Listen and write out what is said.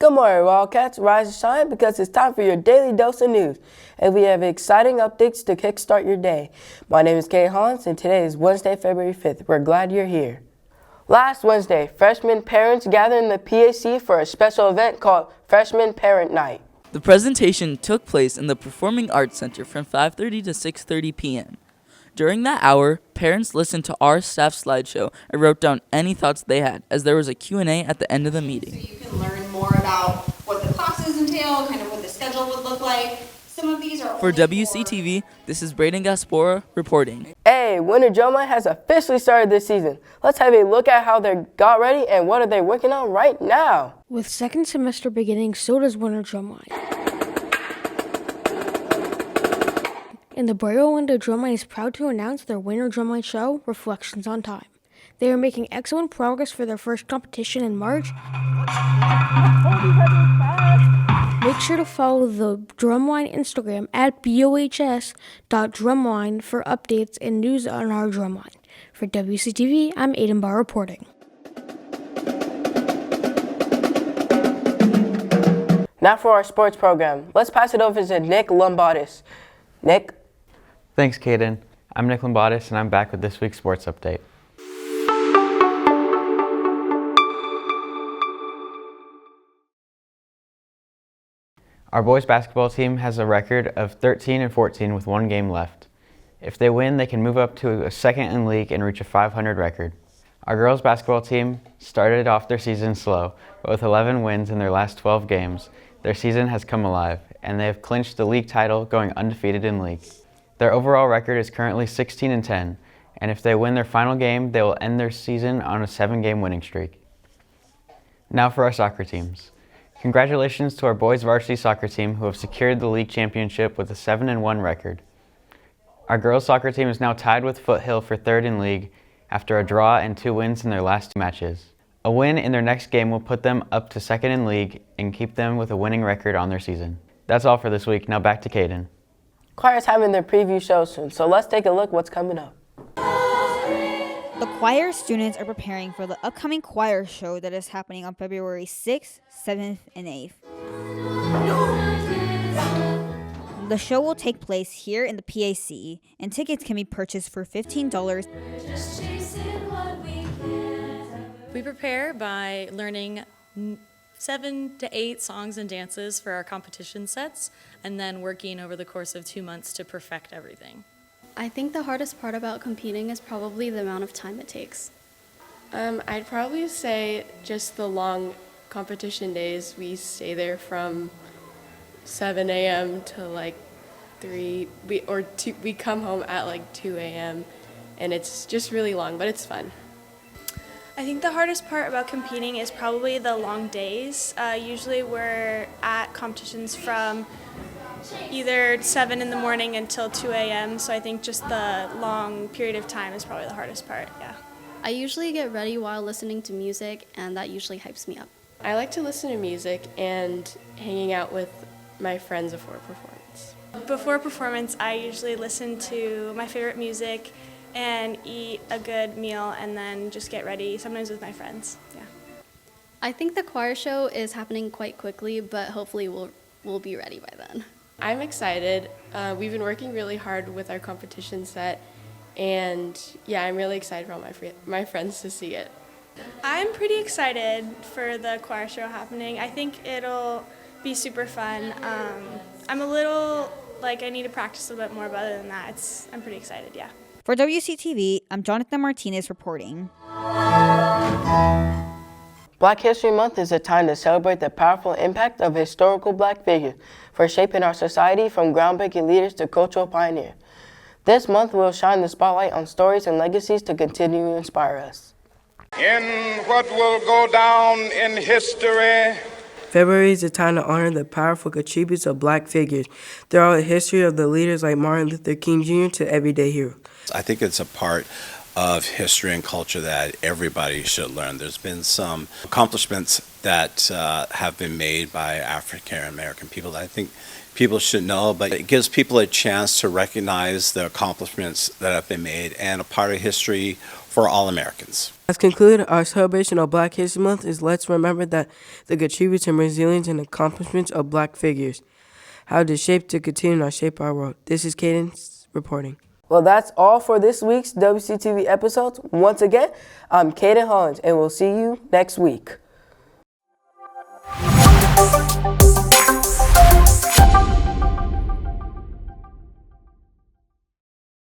Good morning, Wildcats. Rise and shine because it's time for your daily dose of news. And we have exciting updates to kickstart your day. My name is Kay Hans, and today is Wednesday, February 5th. We're glad you're here. Last Wednesday, freshman parents gathered in the PAC for a special event called Freshman Parent Night. The presentation took place in the Performing Arts Center from 5:30 to 6:30 p.m. During that hour, parents listened to our staff slideshow and wrote down any thoughts they had, as there was a Q&A at the end of the meeting. So you can learn more about what the classes entail, kind of what the schedule would look like. Some of these are For WCTV, this is Braden Gaspora reporting. Hey, Winter Drumline has officially started this season. Let's have a look at how they got ready and what are they working on right now. With second semester beginning, so does Winter Drumline. And the Braille Winter Drumline is proud to announce their Winter Drumline show, Reflections on Time. They are making excellent progress for their first competition in March. Make sure to follow the Drumline Instagram at bohs.drumline for updates and news on our Drumline. For WCTV, I'm Aiden Barr reporting. Now for our sports program. Let's pass it over to Nick Lumbattis. Nick? Thanks, Caden. I'm Nick Lumbattis, and I'm back with this week's sports update. Our boys basketball team has a record of 13-14 with one game left. If they win, they can move up to a second in league and reach a 500 record. Our girls basketball team started off their season slow, but with 11 wins in their last 12 games, their season has come alive, and they have clinched the league title, going undefeated in league. Their overall record is currently 16-10, and if they win their final game, they will end their season on a 7-game winning streak. Now for our soccer teams. Congratulations to our boys varsity soccer team, who have secured the league championship with a 7-1 record. Our girls soccer team is now tied with Foothill for third in league after a draw and 2 wins in their last 2 matches. A win in their next game will put them up to second in league and keep them with a winning record on their season. That's all for this week. Now back to Caden. Choir's having their preview show soon, so let's take a look what's coming up. The choir students are preparing for the upcoming choir show that is happening on February 6th, 7th, and 8th. The show will take place here in the PAC, and tickets can be purchased for $15. We prepare by learning 7 to 8 songs and dances for our competition sets, and then working over the course of 2 months to perfect everything. I think the hardest part about competing is probably the amount of time it takes. I'd probably say just the long competition days. We stay there from 7 a.m. to like 3, we come home at like 2 a.m. and it's just really long, but it's fun. I think the hardest part about competing is probably the long days. Usually we're at competitions from either 7 in the morning until 2 a.m. So I think just the long period of time is probably the hardest part, yeah. I usually get ready while listening to music, and that usually hypes me up. I like to listen to music and hanging out with my friends before performance. Before performance, I usually listen to my favorite music and eat a good meal and then just get ready, sometimes with my friends, yeah. I think the choir show is happening quite quickly, but hopefully we'll be ready by then. I'm excited. We've been working really hard with our competition set, and yeah, I'm really excited for all my friends to see it. I'm pretty excited for the choir show happening. I think it'll be super fun. I'm a little, I need to practice a little bit more, but other than that, I'm pretty excited, yeah. For WCTV, I'm Jonathan Martinez reporting. Black History Month is a time to celebrate the powerful impact of historical Black figures for shaping our society, from groundbreaking leaders to cultural pioneers. This month will shine the spotlight on stories and legacies to continue to inspire us. In what will go down in history, February is a time to honor the powerful attributes of Black figures throughout the history, of the leaders like Martin Luther King Jr. to everyday heroes. I think it's a part of history and culture that everybody should learn. There's been some accomplishments that have been made by African American people that I think people should know, but it gives people a chance to recognize the accomplishments that have been made and a part of history for all Americans. As concluded, our celebration of Black History Month is let's remember that the contributes and resilience and accomplishments of Black figures. How to shape to continue to shape our world. This is Cadence reporting. Well, that's all for this week's WCTV episodes. Once again, I'm Kaden Hollins, and we'll see you next week.